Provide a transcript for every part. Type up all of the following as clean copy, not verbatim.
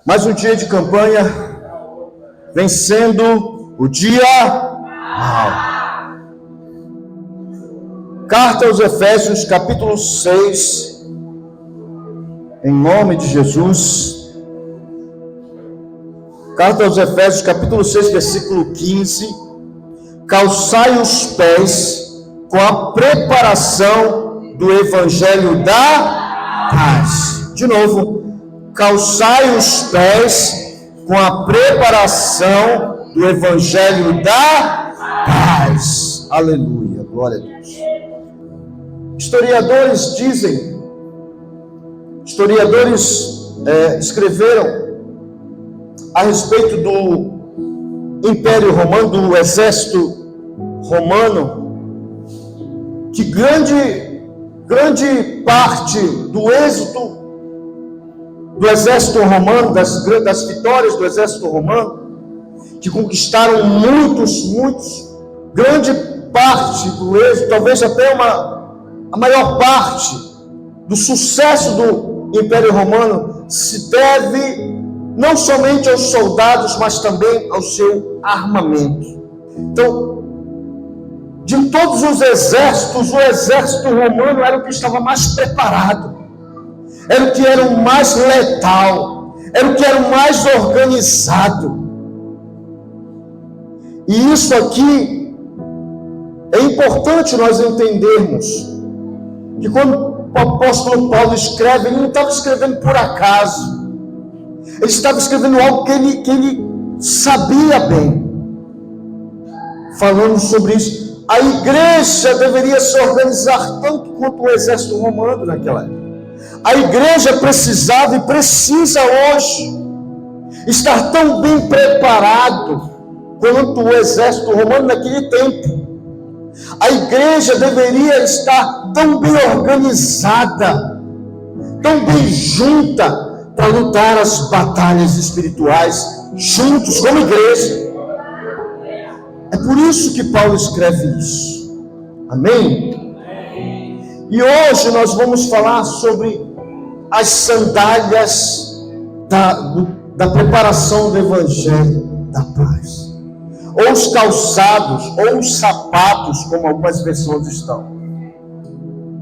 Mais um dia de campanha, vencendo o dia mal. Carta aos Efésios, capítulo 6, em nome de Jesus. Carta aos Efésios, capítulo 6, versículo 15. Calçai os pés com a preparação do Evangelho da paz. De novo. Calçai os pés com a preparação do Evangelho da paz. Aleluia, glória a Deus. Historiadores escreveram a respeito do Império Romano, do exército romano, que grande parte do êxito do exército romano, das vitórias do exército romano, que conquistaram muitos, grande parte do êxito, talvez até a maior parte do sucesso do Império Romano se deve não somente aos soldados, mas também ao seu armamento. Então, de todos os exércitos, o exército romano era o que estava mais preparado. Era o que era o mais letal, era o que era o mais organizado. E isso aqui é importante nós entendermos, que quando o apóstolo Paulo escreve, ele não estava escrevendo por acaso, ele estava escrevendo algo que ele sabia bem, falando sobre isso. A igreja deveria se organizar tanto quanto o exército romano naquela época. A igreja precisava e precisa hoje estar tão bem preparado quanto o exército romano naquele tempo. A igreja deveria estar tão bem organizada, tão bem junta para lutar as batalhas espirituais juntos como igreja. É por isso que Paulo escreve isso. Amém? E hoje nós vamos falar sobre as sandálias da preparação do Evangelho da paz. Ou os calçados, ou os sapatos, como algumas versões estão.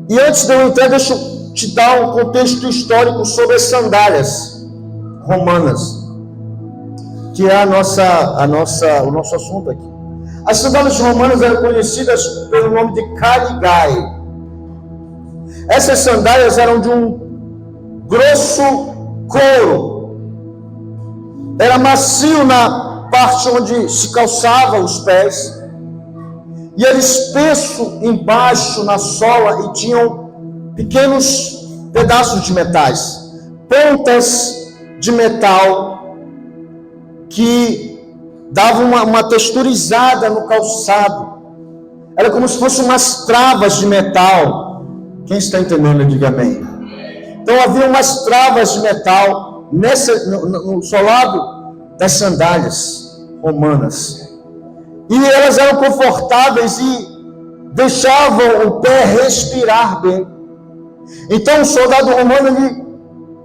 E antes de eu entrar, deixa eu te dar um contexto histórico sobre as sandálias romanas, que é o nosso assunto aqui. As sandálias romanas eram conhecidas pelo nome de caligae. Essas sandálias eram de um grosso couro, era macio na parte onde se calçava os pés, e era espesso embaixo na sola, e tinham pequenos pedaços de metais, pontas de metal, que davam uma texturizada no calçado. Era como se fossem umas travas de metal. Quem está entendendo, diga amém. Então havia umas travas de metal no solado das sandálias romanas. E elas eram confortáveis e deixavam o pé respirar bem. Então o soldado romano ele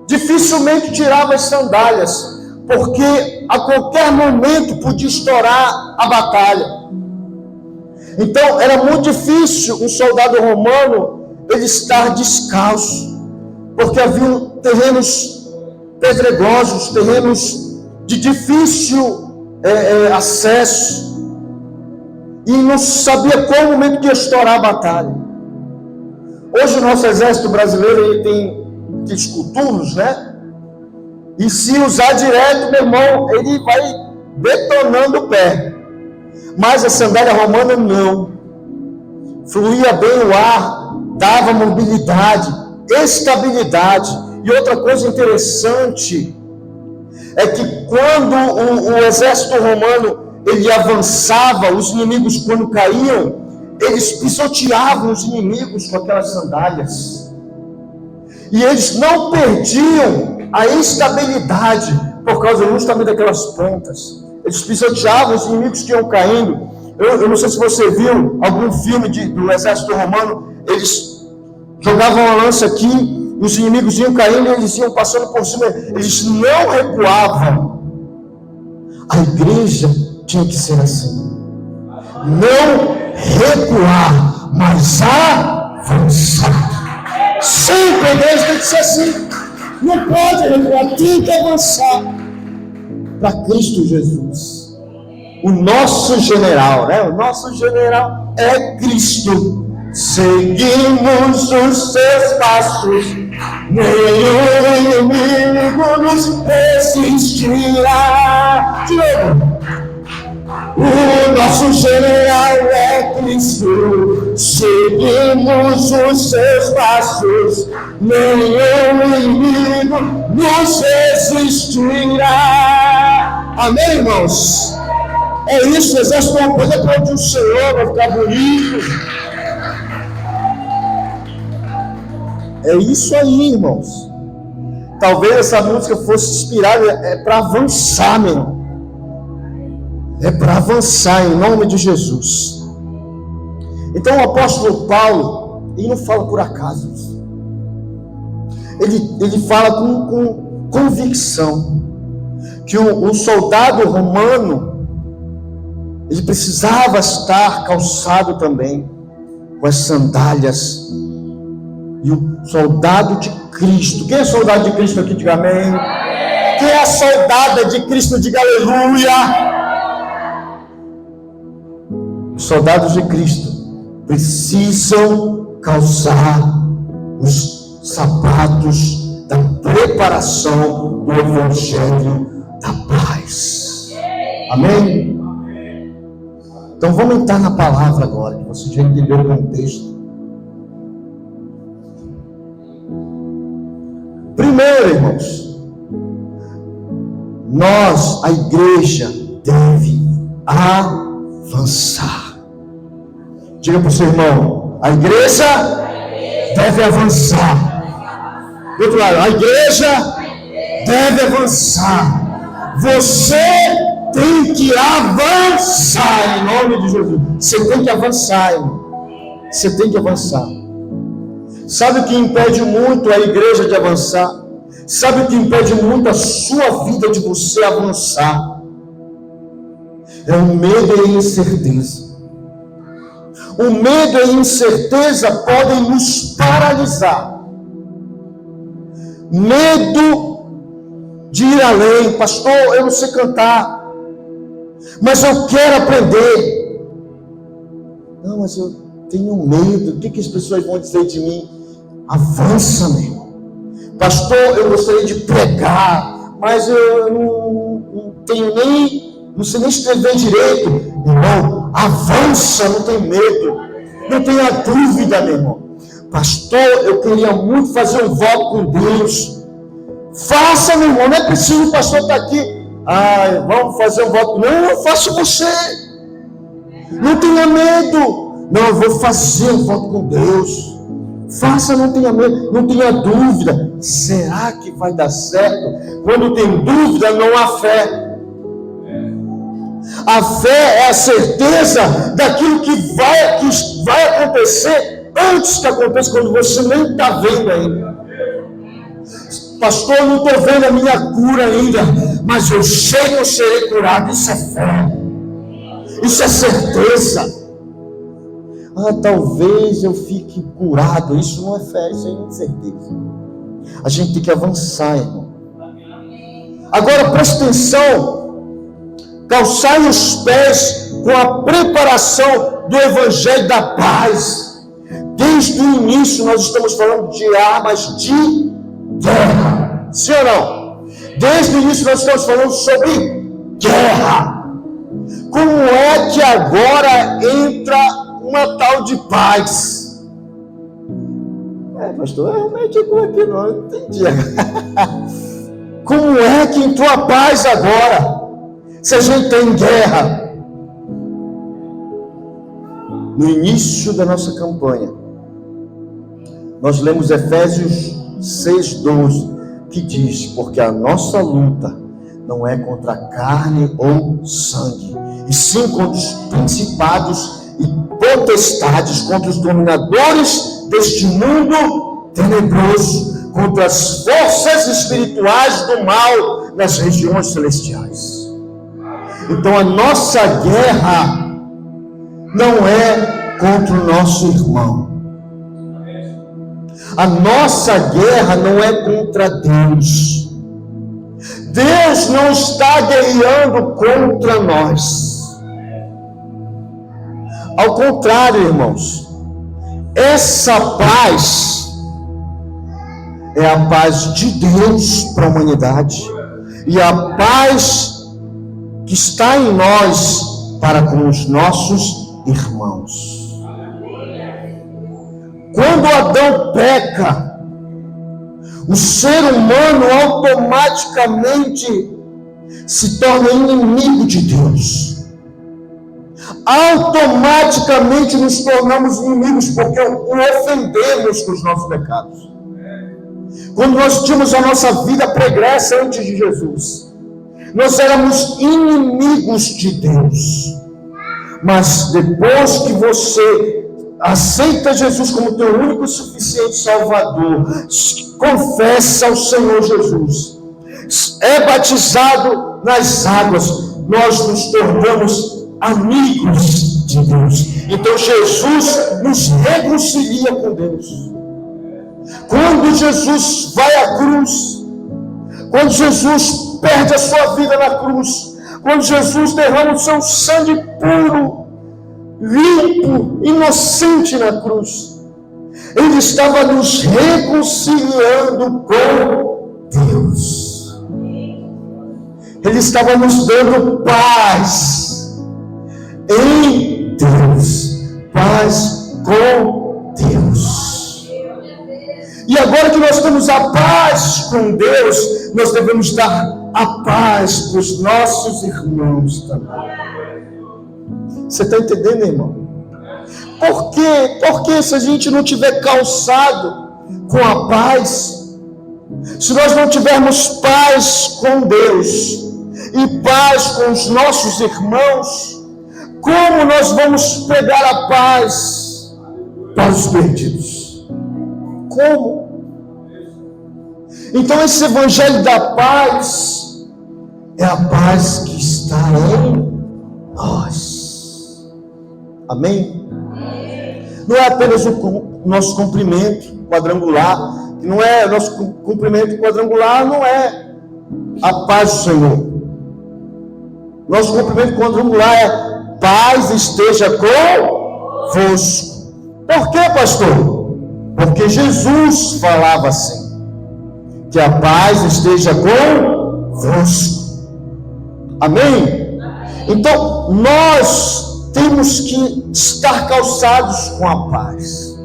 dificilmente tirava as sandálias, porque a qualquer momento podia estourar a batalha. Então era muito difícil um soldado romano ele estar descalço, porque haviam terrenos pedregosos, terrenos de difícil acesso, e não sabia qual momento que ia estourar a batalha. Hoje o nosso exército brasileiro ele tem aqueles coturnos, né? E se usar direto, meu irmão, ele vai detonando o pé. Mas a sandália romana não. Fluía bem o ar, dava mobilidade, estabilidade. E outra coisa interessante é que quando o exército romano ele avançava, os inimigos quando caíam, eles pisoteavam os inimigos com aquelas sandálias. E eles não perdiam a estabilidade por causa justamente daquelas pontas. Eles pisoteavam os inimigos que iam caindo. Eu não sei se você viu algum filme do exército romano, eles jogavam uma lança aqui os inimigos iam caindo, eles iam passando por cima, eles não recuavam. A igreja tinha que ser assim. Não recuar, mas avançar. Sempre a igreja tem que ser assim. Não pode recuar, tem que avançar para Cristo Jesus. O nosso general, né? O nosso general é Cristo. Seguimos os seus passos, nenhum inimigo nos resistirá. De novo. O nosso general é Cristo, seguimos os seus passos, nenhum inimigo nos resistirá. Amém, irmãos? É isso, o exército não pode para onde o Senhor vai ficar bonito. É isso aí, irmãos. Talvez essa música fosse inspirada para avançar, meu irmão. É para avançar em nome de Jesus. Então o apóstolo Paulo, ele não fala por acaso. Ele fala com convicção que o soldado romano, ele precisava estar calçado também com as sandálias. E o soldado de Cristo, quem é soldado de Cristo aqui? Diga amém. Quem é a soldada de Cristo? Diga aleluia. Os soldados de Cristo precisam calçar os sapatos da preparação do Evangelho da paz. Amém? Então vamos entrar na palavra agora, que você já entendeu o contexto. Primeiro, irmãos, nós, a igreja, deve avançar. Diga para o seu irmão: a igreja deve avançar. Do outro lado, a igreja deve avançar. Você tem que avançar em nome de Jesus. Você tem que avançar, irmão. Você tem que avançar. Sabe o que impede muito a igreja de avançar? Sabe o que impede muito a sua vida de você avançar? É o medo e a incerteza. O medo e a incerteza podem nos paralisar. Medo de ir além. Pastor, eu não sei cantar, mas eu quero aprender. Não, mas eu tenho medo. O que as pessoas vão dizer de mim? Avança, meu irmão. Pastor, eu gostaria de pregar, mas eu não tenho nem, não sei nem escrever direito. Irmão, avança, não tem medo, não tenha dúvida, meu irmão. Pastor, eu queria muito fazer um voto com Deus. Faça, meu irmão, não é preciso o pastor estar aqui. Vamos fazer um voto. Não, eu faço você. Não tenha medo. Não, eu vou fazer um voto com Deus. Faça, não tenha medo, não tenha dúvida. Será que vai dar certo? Quando tem dúvida, não há fé. A fé é a certeza daquilo que vai acontecer antes que aconteça, quando você nem está vendo ainda. Pastor, eu não estou vendo a minha cura ainda, mas eu sei que eu serei curado. Isso é fé. Isso é certeza. Talvez eu fique curado. Isso não é fé, isso é incerteza. A gente tem que avançar, irmão. Agora preste atenção. Calçai os pés com a preparação do Evangelho da paz. Desde o início nós estamos falando de armas de guerra. Sim ou não? Desde o início nós estamos falando sobre guerra. Como é que agora entra uma tal de paz? Pastor, realmente aqui não entendi. Como é que entrou a paz agora? Se a gente está em guerra. No início da nossa campanha, nós lemos Efésios 6:12, que diz: porque a nossa luta não é contra a carne ou sangue, e sim contra os principados e potestades, contra os dominadores deste mundo tenebroso, contra as forças espirituais do mal nas regiões celestiais. Então a nossa guerra não é contra o nosso irmão. A nossa guerra não é contra Deus. Deus não está guerreando contra nós. Ao contrário, irmãos, essa paz é a paz de Deus para a humanidade e a paz que está em nós para com os nossos irmãos. Quando Adão peca, o ser humano automaticamente se torna inimigo de Deus. Automaticamente nos tornamos inimigos, porque o ofendemos com os nossos pecados. Quando nós tínhamos a nossa vida pregressa antes de Jesus, nós éramos inimigos de Deus. Mas depois que você aceita Jesus como teu único e suficiente Salvador, confessa ao Senhor Jesus, é batizado nas águas, nós nos tornamos amigos de Deus. Então Jesus nos reconcilia com Deus. Quando Jesus vai à cruz, quando Jesus perde a sua vida na cruz, quando Jesus derrama o seu sangue puro, limpo, inocente na cruz, Ele estava nos reconciliando com Deus. Ele estava nos dando paz em Deus, paz com Deus. E agora que nós temos a paz com Deus, nós devemos dar a paz para os nossos irmãos também. Você está entendendo, irmão? Por quê? Porque se a gente não tiver calçado com a paz, se nós não tivermos paz com Deus e paz com os nossos irmãos, como nós vamos pregar a paz para os perdidos? Como? Então esse evangelho da paz é a paz que está em nós. Amém? Não é apenas o nosso cumprimento quadrangular, que não é nosso cumprimento quadrangular, não é a paz do Senhor. Nosso cumprimento quadrangular é paz esteja convosco. Por quê, pastor? Porque Jesus falava assim, que a paz esteja convosco. Amém? Então, nós temos que estar calçados com a paz.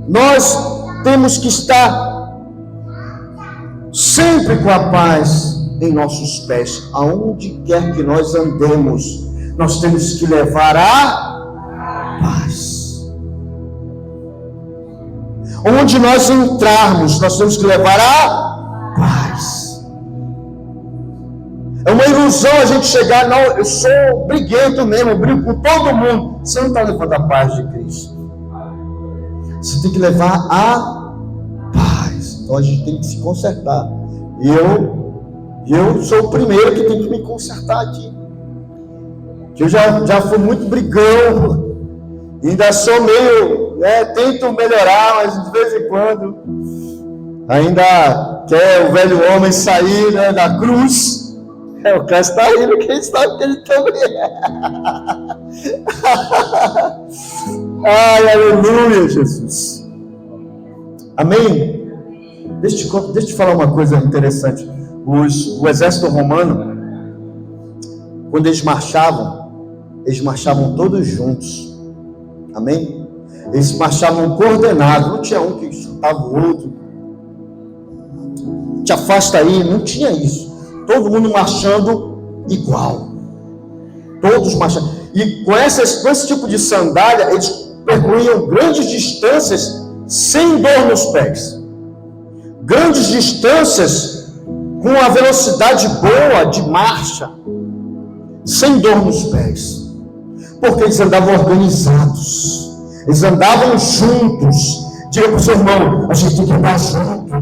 Nós temos que estar sempre com a paz em nossos pés. Aonde quer que nós andemos, nós temos que levar a paz. Onde nós entrarmos, nós temos que levar a paz. É uma ilusão a gente chegar, não, eu sou briguento mesmo, eu brigo com todo mundo. Você não está levando a paz de Cristo. Você tem que levar a paz. Então a gente tem que se consertar. E eu sou o primeiro que tem que me consertar aqui. Eu já fui muito brigão. Ainda sou meio, tento melhorar, mas de vez em quando ainda quer o velho homem sair da cruz. O cara está rindo, quem sabe que ele também é. Ai, aleluia, Jesus. Amém? Deixa eu te falar uma coisa interessante. O exército romano, quando eles marchavam todos juntos. Amém? Eles marchavam coordenados, não tinha um que chutava o outro. Te afasta aí, não tinha isso. Todo mundo marchando igual. Todos marchando. E com esse tipo de sandália, eles percorriam grandes distâncias sem dor nos pés. Grandes distâncias com uma velocidade boa de marcha, sem dor nos pés. Porque eles andavam organizados. Eles andavam juntos. Diga para o seu irmão, a gente tem que andar junto.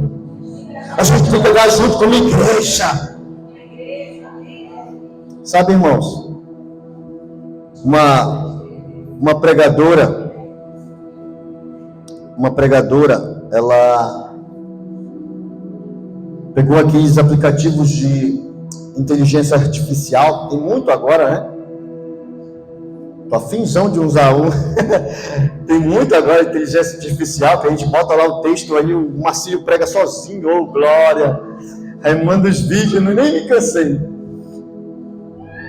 A gente tem que andar junto como igreja. Sabe, irmãos, uma pregadora, ela pegou aqueles aplicativos de inteligência artificial, tem muito agora, né? Tô afinzão de usar um. Tem muito agora inteligência artificial, que a gente bota lá o texto, aí o Marcílio prega sozinho, glória. Aí manda os vídeos, nem me cansei.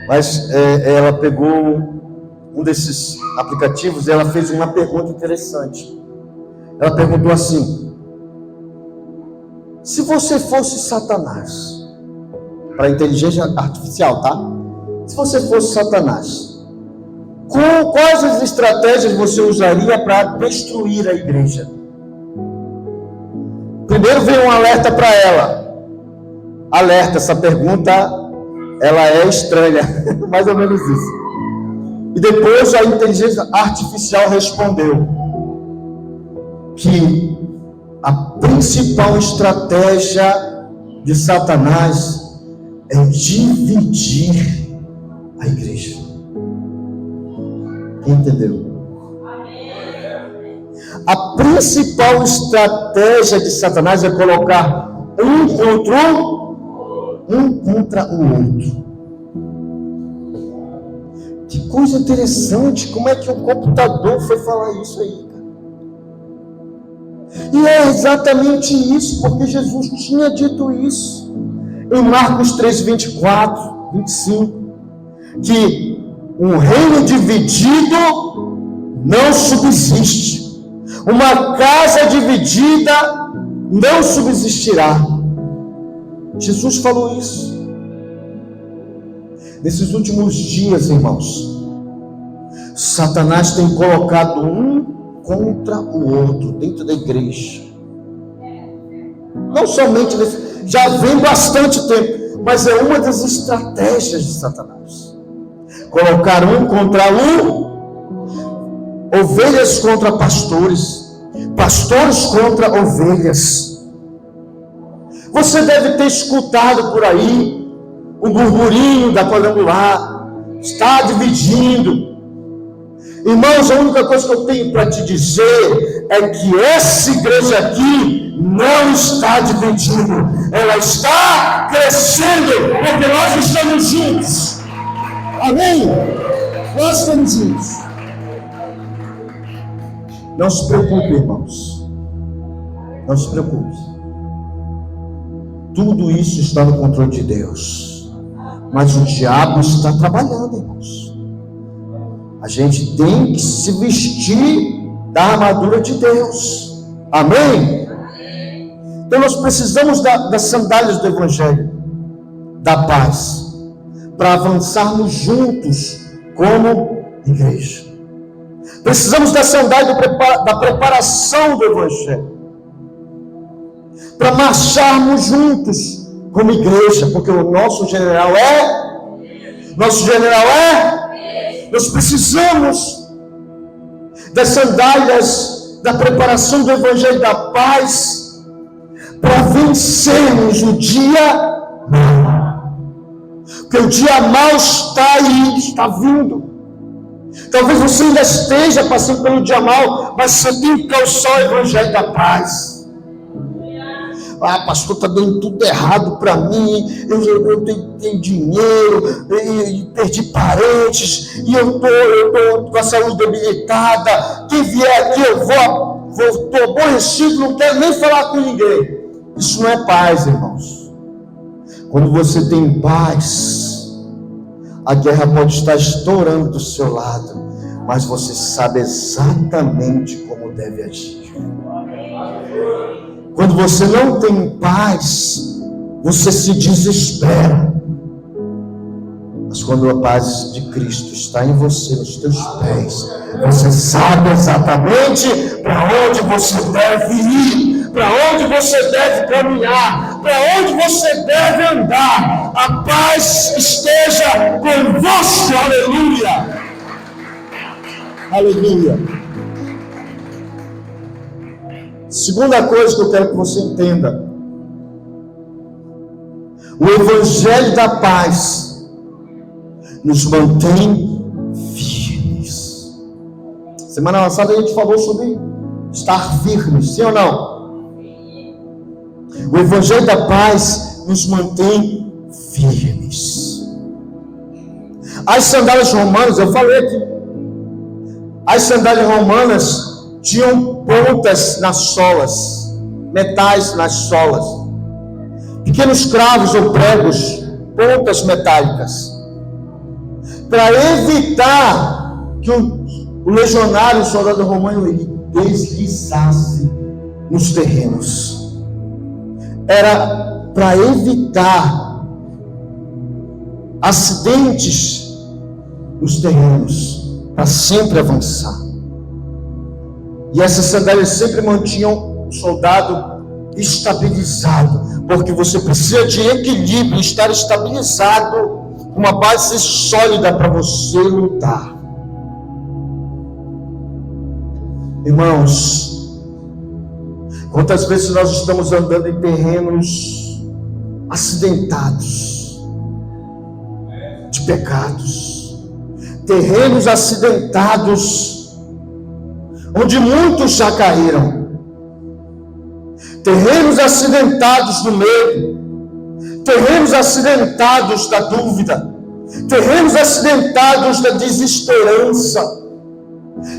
Mas ela pegou um desses aplicativos e ela fez uma pergunta interessante. Ela perguntou assim: se você fosse Satanás, para a inteligência artificial, tá? Se você fosse Satanás, quais as estratégias você usaria para destruir a igreja? Primeiro veio um alerta para ela. Alerta, essa pergunta, ela é estranha, mais ou menos isso. E depois a inteligência artificial respondeu que a principal estratégia de Satanás é dividir a igreja. Quem entendeu? A principal estratégia de Satanás é colocar um contra o outro. Que coisa interessante, como é que o computador foi falar isso aí, cara? E é exatamente isso, porque Jesus tinha dito isso em Marcos 3, 24, 25, que um reino dividido não subsiste. Uma casa dividida não subsistirá. Jesus falou isso. Nesses últimos dias, irmãos, Satanás tem colocado um contra o outro dentro da igreja. Não somente já vem bastante tempo, mas é uma das estratégias de Satanás. Colocar um contra um, ovelhas contra pastores, pastores contra ovelhas. Você deve ter escutado por aí o burburinho da quadrangular, está dividindo. Irmãos, a única coisa que eu tenho para te dizer é que essa igreja aqui não está dividindo, ela está crescendo, porque nós estamos juntos. Amém? Nós estamos juntos. Não se preocupe, irmãos. Não se preocupe. Tudo isso está no controle de Deus. Mas o diabo está trabalhando, irmãos. A gente tem que se vestir da armadura de Deus. Amém? Então nós precisamos das sandálias do Evangelho, da paz, para avançarmos juntos como igreja. Precisamos da sandália da preparação do Evangelho, para marcharmos juntos como igreja, porque o nosso general nós precisamos das sandálias da preparação do Evangelho da paz, para vencermos o dia mau, porque o dia mau está aí, está vindo. Talvez você ainda esteja passando pelo dia mau, mas você tem que calçar o Evangelho da paz. Ah, pastor, está dando tudo errado para mim, eu tenho dinheiro, e perdi parentes, e eu estou com a saúde debilitada, quem vier aqui estou aborrecido, não quero nem falar com ninguém. Isso não é paz, irmãos. Quando você tem paz, a guerra pode estar estourando do seu lado, mas você sabe exatamente como deve agir. Quando você não tem paz, você se desespera. Mas quando a paz de Cristo está em você, nos teus pés, você sabe exatamente para onde você deve ir, para onde você deve caminhar, para onde você deve andar. A paz esteja convosco. Aleluia! Aleluia! Segunda coisa que eu quero que você entenda: o Evangelho da paz nos mantém firmes. Semana passada a gente falou sobre estar firmes, sim ou não? O Evangelho da paz nos mantém firmes. As sandálias romanas, eu falei aqui, as sandálias romanas tinham pontas nas solas, metais nas solas, pequenos cravos ou pregos, pontas metálicas, para evitar que o legionário, o soldado romano, ele deslizasse nos terrenos. Era para evitar acidentes nos terrenos, para sempre avançar. E essas sandálias sempre mantinham o soldado estabilizado, porque você precisa de equilíbrio, estar estabilizado, uma base sólida para você lutar. Irmãos, quantas vezes nós estamos andando em terrenos acidentados de pecados, terrenos acidentados onde muitos já caíram, terrenos acidentados do medo, terrenos acidentados da dúvida, terrenos acidentados da desesperança,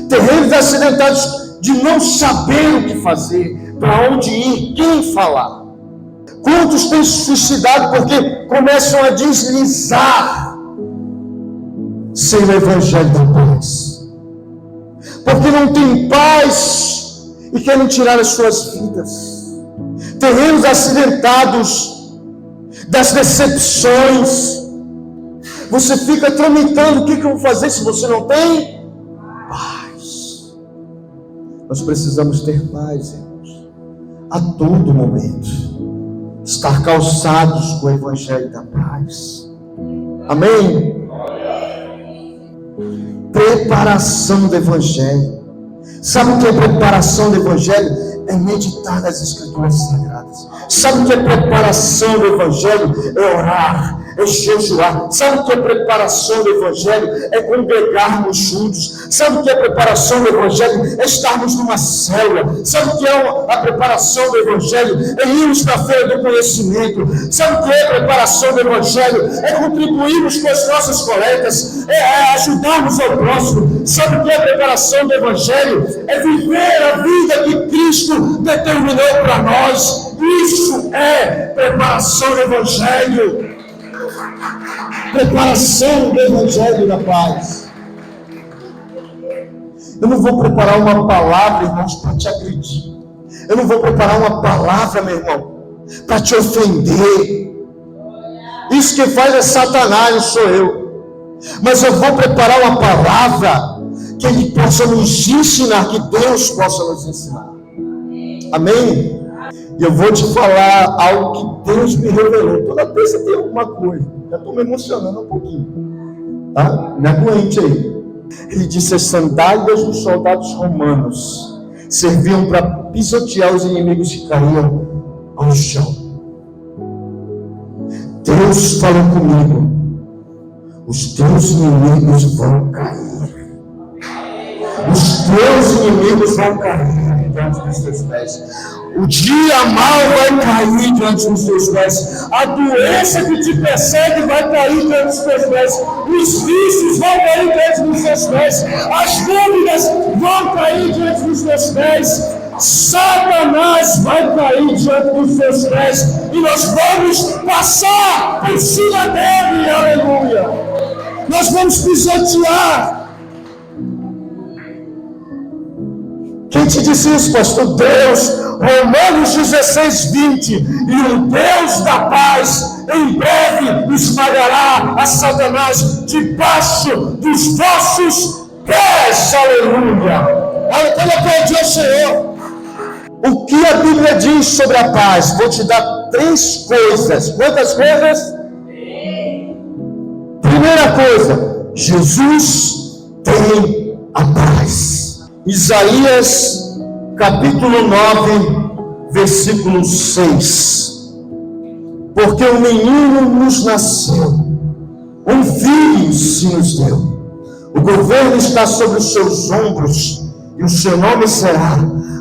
terrenos acidentados de não saber o que fazer, para onde ir, quem falar. Quantos têm se suicidado porque começam a deslizar sem o Evangelho da paz, porque não tem paz e querem tirar as suas vidas. Terrenos acidentados das decepções. Você fica tramitando: o que eu vou fazer se você não tem paz? Nós precisamos ter paz, irmãos, a todo momento, estar calçados com o Evangelho da paz. Amém? Preparação do Evangelho. Sabe o que é preparação do Evangelho? É meditar nas Escrituras Sagradas. Sabe o que é preparação do Evangelho? É orar, é jejuar. Sabe o que é preparação do Evangelho? É congregarmos juntos. Sabe o que é preparação do Evangelho? É estarmos numa célula. Sabe o que é a preparação do Evangelho? É irmos para a feira do conhecimento. Sabe o que é a preparação do Evangelho? É contribuirmos com as nossas coletas, é ajudarmos ao próximo. Sabe o que é a preparação do Evangelho? É viver a vida que Cristo determinou para nós. Isso é preparação do Evangelho. Preparação do Evangelho da paz. Eu não vou preparar uma palavra, irmãos, para te agredir. Eu não vou preparar uma palavra, meu irmão, para te ofender. Isso que faz é Satanás, não sou eu. Mas eu vou preparar uma palavra que Ele possa nos ensinar, que Deus possa nos ensinar. Amém? E eu vou te falar algo que Deus me revelou. Toda vez tem alguma coisa. Já estou me emocionando um pouquinho. Tá? Me aguente aí. Ele disse: as sandálias dos soldados romanos serviam para pisotear os inimigos que caíam ao chão. Deus falou comigo: os teus inimigos vão cair. Os teus inimigos vão cair diante dos teus pés. O dia mal vai cair diante dos teus pés. A doença que te persegue vai cair diante dos teus pés. Os vícios vão cair diante dos teus pés. As dúvidas vão cair diante dos teus pés. Satanás vai cair diante dos teus pés. E nós vamos passar por cima dele. Aleluia. Nós vamos pisotear. Quem te disse isso, pastor? Deus. Romanos 16:20. E o Deus da paz em breve esmagará a Satanás debaixo dos vossos pés. Aleluia. Quando aplaudir ao Senhor. O que a Bíblia diz sobre a paz? Vou te dar 3 coisas. Quantas coisas? Primeira coisa: Jesus tem a paz. Isaías capítulo 9, versículo 6. Porque um menino nos nasceu, um filho se nos deu. O governo está sobre os seus ombros, e o seu nome será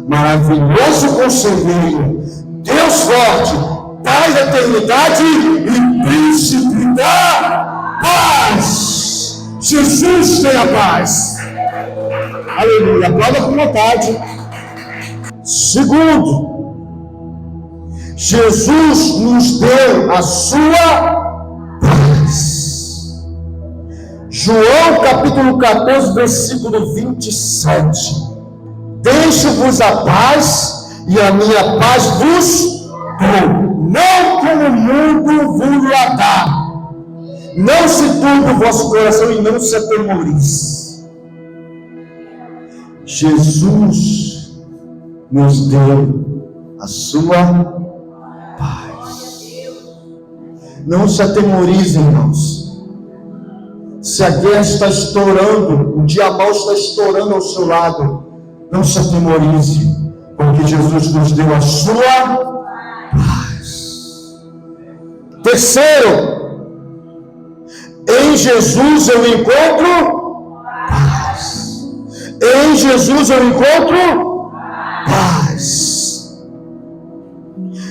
Maravilhoso Conselheiro, Deus Forte, Pai da Eternidade e Príncipe da Paz. Jesus tem a paz. Aleluia. Aplauda com vontade. Segundo, Jesus nos deu a sua paz. João capítulo 14, versículo 27. Deixo-vos a paz, e a minha paz vos dou. Não como o mundo vos dá. Não se turbe o vosso coração e não se atemorize. Jesus nos deu a sua paz. Não se atemorize, irmãos. Se a guerra está estourando, o dia mau está estourando ao seu lado, não se atemorize, porque Jesus nos deu a sua paz. Terceiro, em Jesus eu encontro paz. Em Jesus eu encontro paz.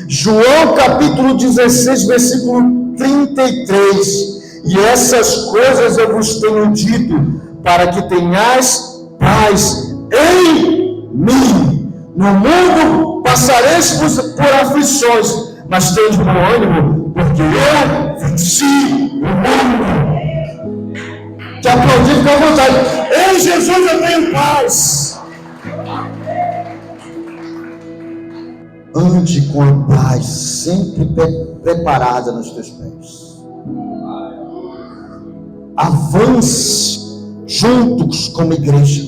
João capítulo 16, versículo 33. E essas coisas eu vos tenho dito, para que tenhais paz em mim. No mundo passareis por aflições, mas tende bom ânimo, porque eu venci o mundo. Que aplaudir, fica à vontade. Em Jesus eu tenho paz. Ande com a paz sempre preparada nos teus pés. Avance juntos como igreja,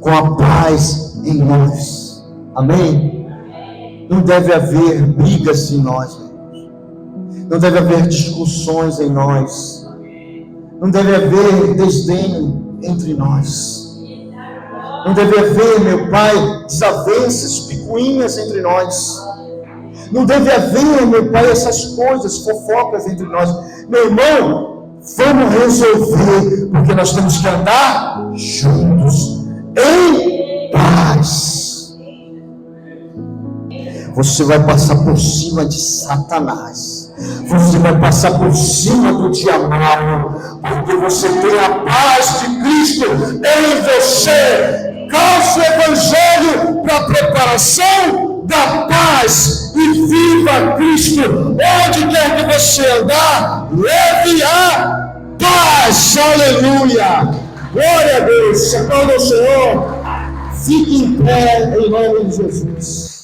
com a paz em nós. Amém? Não deve haver brigas em nós, não deve haver discussões em nós, não deve haver desdém entre nós, não deve haver, meu Pai, desavenças, picuinhas entre nós, não deve haver, meu Pai, essas coisas, fofocas entre nós. Meu irmão, vamos resolver, porque nós temos que andar juntos, em paz. Você vai passar por cima de Satanás, você vai passar por cima do dia mau, porque você tem a paz de Cristo em você. Calce o Evangelho para a preparação da paz e viva Cristo. Onde quer que você andar, leve a paz. Aleluia. Glória a Deus. Aplauda o Senhor. Fique em pé em nome de Jesus.